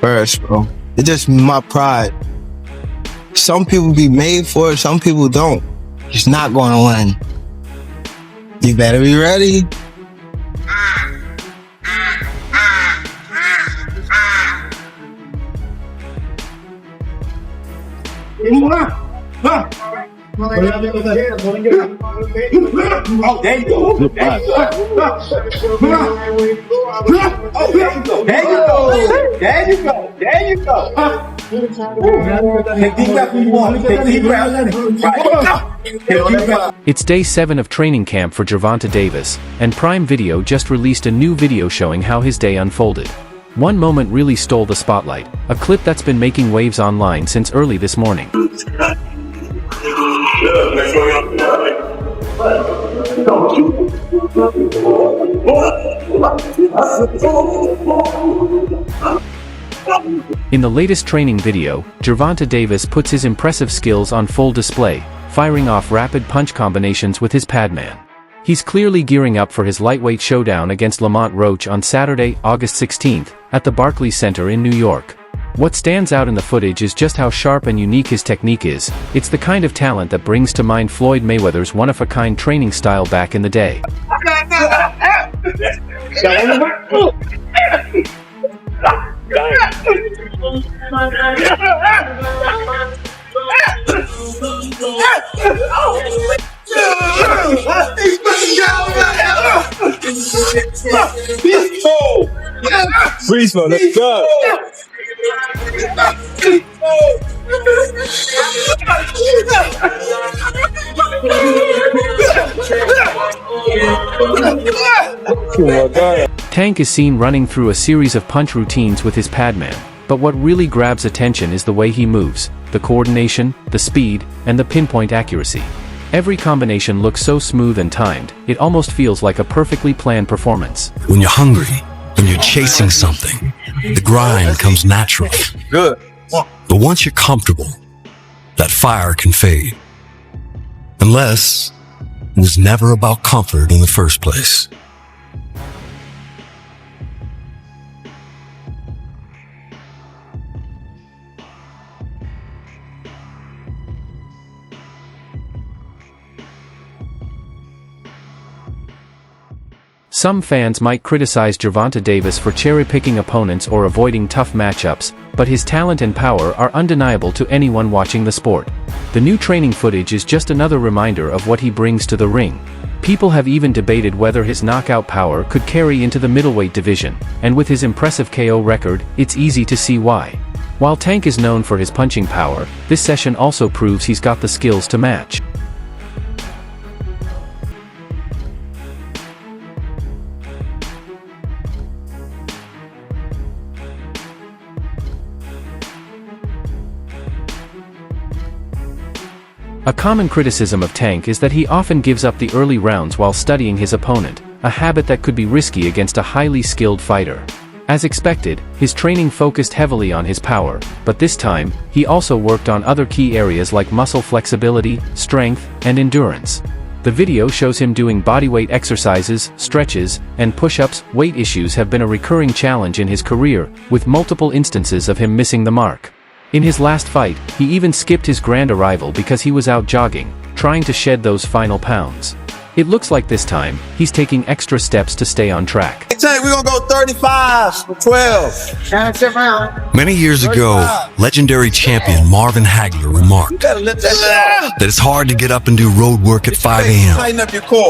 First, bro. It's just my pride. Some people be made for it, some people don't. It's not gonna win. You better be ready. Oh, there you go. There you go. There you go. There you go. There you go. Take deep breath when you walk. Take deep breath. It's day 7 of training camp for Gervonta Davis, and Prime Video just released a new video showing how his day unfolded. One moment really stole the spotlight, a clip that's been making waves online since early this morning. In the latest training video, Gervonta Davis puts his impressive skills on full display, firing off rapid punch combinations with his padman. He's clearly gearing up for his lightweight showdown against Lamont Roach on Saturday, August 16th, at the Barclays Center in New York. What stands out in the footage is just how sharp and unique his technique is. It's the kind of talent that brings to mind Floyd Mayweather's one-of-a-kind training style back in the day. Freeze, man, let's go. Tank is seen running through a series of punch routines with his padman, but what really grabs attention is the way he moves, the coordination, the speed, and the pinpoint accuracy. Every combination looks so smooth and timed, it almost feels like a perfectly planned performance. When you're hungry, when you're chasing something, the grind comes natural. Good. But once you're comfortable, that fire can fade. Unless it was never about comfort in the first place. Some fans might criticize Gervonta Davis for cherry-picking opponents or avoiding tough matchups, but his talent and power are undeniable to anyone watching the sport. The new training footage is just another reminder of what he brings to the ring. People have even debated whether his knockout power could carry into the middleweight division, and with his impressive KO record, it's easy to see why. While Tank is known for his punching power, this session also proves he's got the skills to match. A common criticism of Tank is that he often gives up the early rounds while studying his opponent, a habit that could be risky against a highly skilled fighter. As expected, his training focused heavily on his power, but this time, he also worked on other key areas like muscle flexibility, strength, and endurance. The video shows him doing bodyweight exercises, stretches, and push-ups. Weight issues have been a recurring challenge in his career, with multiple instances of him missing the mark. In his last fight, he even skipped his grand arrival because he was out jogging, trying to shed those final pounds. It looks like this time, he's taking extra steps to stay on track. Tank, we're gonna go 35 for 12. Many years ago, legendary champion Marvin Hagler remarked that it's hard to get up and do road work at 5 a.m.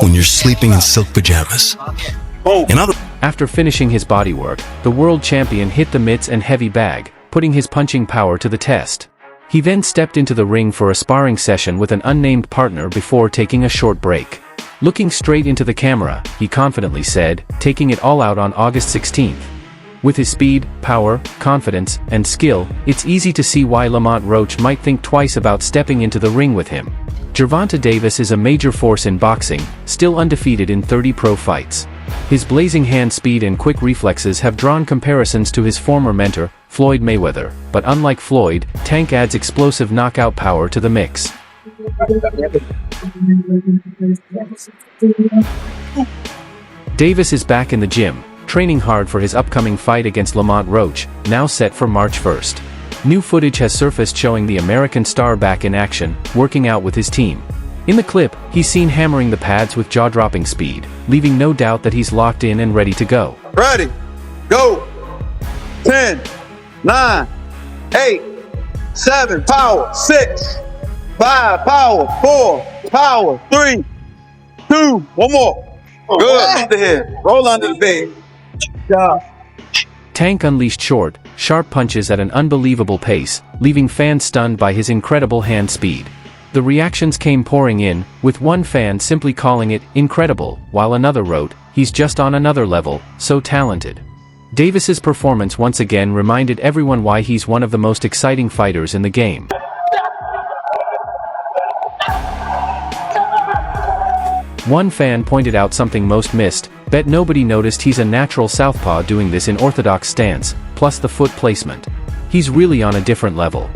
when you're sleeping in silk pajamas. After finishing his bodywork, the world champion hit the mitts and heavy bag, putting his punching power to the test. He then stepped into the ring for a sparring session with an unnamed partner before taking a short break. Looking straight into the camera, he confidently said, taking it all out on August 16th. With his speed, power, confidence, and skill, it's easy to see why Lamont Roach might think twice about stepping into the ring with him. Gervonta Davis is a major force in boxing, still undefeated in 30 pro fights. His blazing hand speed and quick reflexes have drawn comparisons to his former mentor, Floyd Mayweather, but unlike Floyd, Tank adds explosive knockout power to the mix. Davis is back in the gym, training hard for his upcoming fight against Lamont Roach, now set for March 1st. New footage has surfaced showing the American star back in action, working out with his team. In the clip, he's seen hammering the pads with jaw-dropping speed, leaving no doubt that he's locked in and ready to go. Ready, go. 10, 9, 8, 7, power, 6, 5, power, 4, power, 3, 2, one more. Good, under here, roll under the bed. Yeah. Tank unleashed short, sharp punches at an unbelievable pace, leaving fans stunned by his incredible hand speed. The reactions came pouring in, with one fan simply calling it incredible, while another wrote, "He's just on another level, so talented." Davis's performance once again reminded everyone why he's one of the most exciting fighters in the game. One fan pointed out something most missed: bet nobody noticed he's a natural southpaw doing this in orthodox stance, plus the foot placement. He's really on a different level.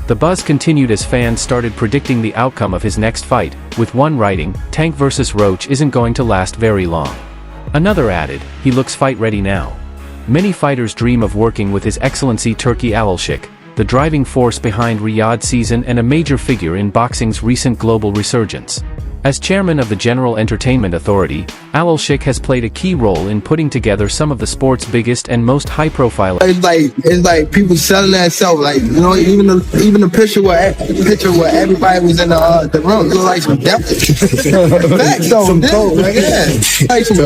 The buzz continued as fans started predicting the outcome of his next fight, with one writing, "Tank vs. Roach isn't going to last very long." Another added, "He looks fight ready now." Many fighters dream of working with His Excellency Turki Alalshik, the driving force behind Riyadh season and a major figure in boxing's recent global resurgence. As chairman of the General Entertainment Authority, Alalshik has played a key role in putting together some of the sport's biggest and most high-profile. It's like people selling that self, like, you know, even the picture where everybody was in the room, it looked like some devils. Facts though, some cold, like, yeah, like some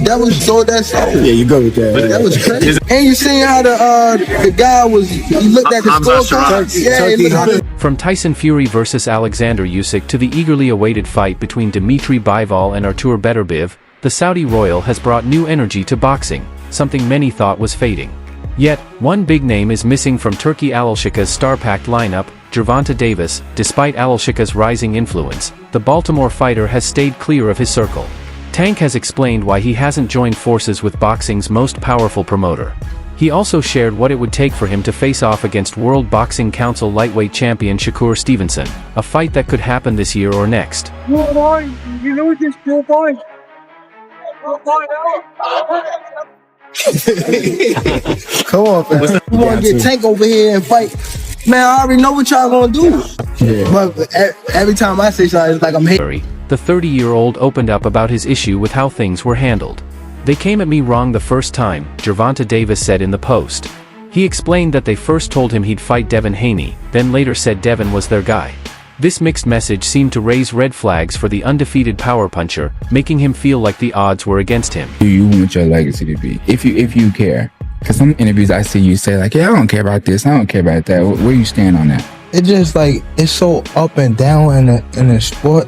devils sold that self. Yeah, you go with that. That was crazy. And you seen how the guy was? He looked at the scorecard. Yeah, he looked at it. From Tyson Fury vs. Alexander Usyk to the eagerly awaited fight between Dmitry Bivol and Artur Beterbiev, the Saudi royal has brought new energy to boxing, something many thought was fading. Yet, one big name is missing from Turki Alalshik's star-packed lineup, Gervonta Davis. Despite Alalshik's rising influence, the Baltimore fighter has stayed clear of his circle. Tank has explained why he hasn't joined forces with boxing's most powerful promoter. He also shared what it would take for him to face off against World Boxing Council lightweight champion Shakur Stevenson, a fight that could happen this year or next. You know this, boy. Come on, man. You want to get Tank over here and fight? Man, I already know what y'all gonna do. Yeah. But every time I say something, it's like I'm hating. The 30-year-old opened up about his issue with how things were handled. "They came at me wrong the first time," Gervonta Davis said in the post. He explained that they first told him he'd fight Devin Haney, then later said Devin was their guy. This mixed message seemed to raise red flags for the undefeated power puncher, making him feel like the odds were against him. Do you want your legacy to be? If you care. Because some interviews I see you say like, yeah, I don't care about this, I don't care about that. Where you stand on that? It just like, it's so up and down in the sport.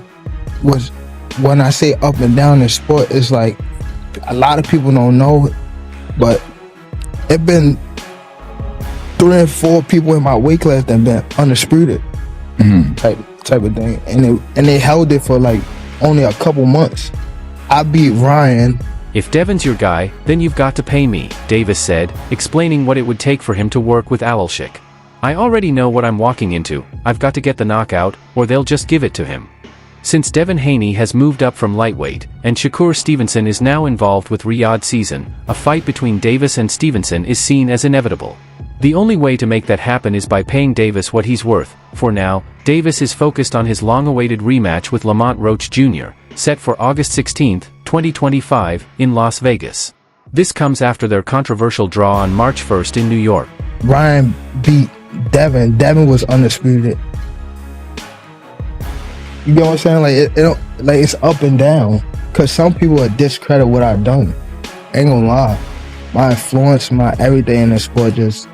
When I say up and down in the sport, it's like, a lot of people don't know, but it been 3 or 4 people in my weight class that been undisputed, type of thing, and they held it for like only a couple months. I beat Ryan. "If Devin's your guy, then you've got to pay me," Davis said, explaining what it would take for him to work with Alalshik. "I already know what I'm walking into. I've got to get the knockout, or they'll just give it to him." Since Devin Haney has moved up from lightweight, and Shakur Stevenson is now involved with Riyadh season, a fight between Davis and Stevenson is seen as inevitable. The only way to make that happen is by paying Davis what he's worth. For now, Davis is focused on his long-awaited rematch with Lamont Roach Jr., set for August 16, 2025, in Las Vegas. This comes after their controversial draw on March 1st in New York. Ryan beat Devin. Devin was undisputed. You know what I'm saying? Like it's up and down. Cause some people will discredit what I've done. Ain't gonna lie. My influence, my everything in the sport, just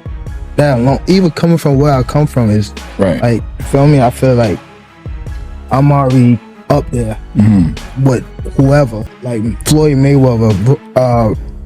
that alone. Even coming from where I come from is right. Like, feel me? I feel like I'm already up there with whoever. Like Floyd Mayweather.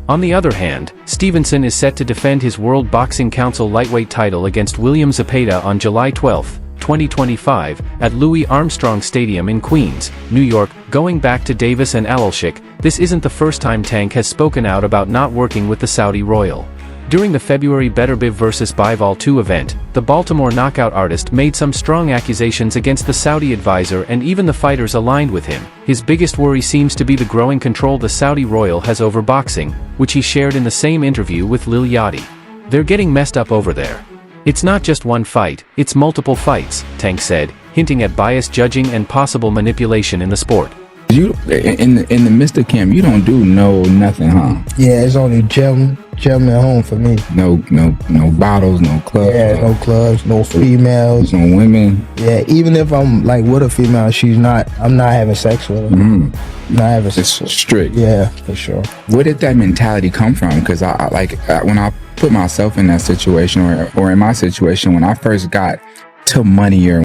On the other hand, Stevenson is set to defend his World Boxing Council lightweight title against William Zepeda on July 12, 2025, at Louis Armstrong Stadium in Queens, New York. Going back to Davis and Alalshik, this isn't the first time Tank has spoken out about not working with the Saudi royal. During the February Beterbiev vs. Bivol 2 event, the Baltimore knockout artist made some strong accusations against the Saudi advisor and even the fighters aligned with him. His biggest worry seems to be the growing control the Saudi royal has over boxing, which he shared in the same interview with Lil Yachty. "They're getting messed up over there. It's not just one fight, it's multiple fights," Tank said, hinting at biased judging and possible manipulation in the sport. You in the midst of camp, you don't do nothing, huh? Yeah, it's only gym at home for me. No bottles, no clubs. Yeah, no clubs, no females, no women. Yeah, even if I'm like with a female, I'm not having sex with her. Not having sex. It's strict. Yeah, for sure. Where did that mentality come from? Because when I put myself in that situation, or in my situation, when I first got to money or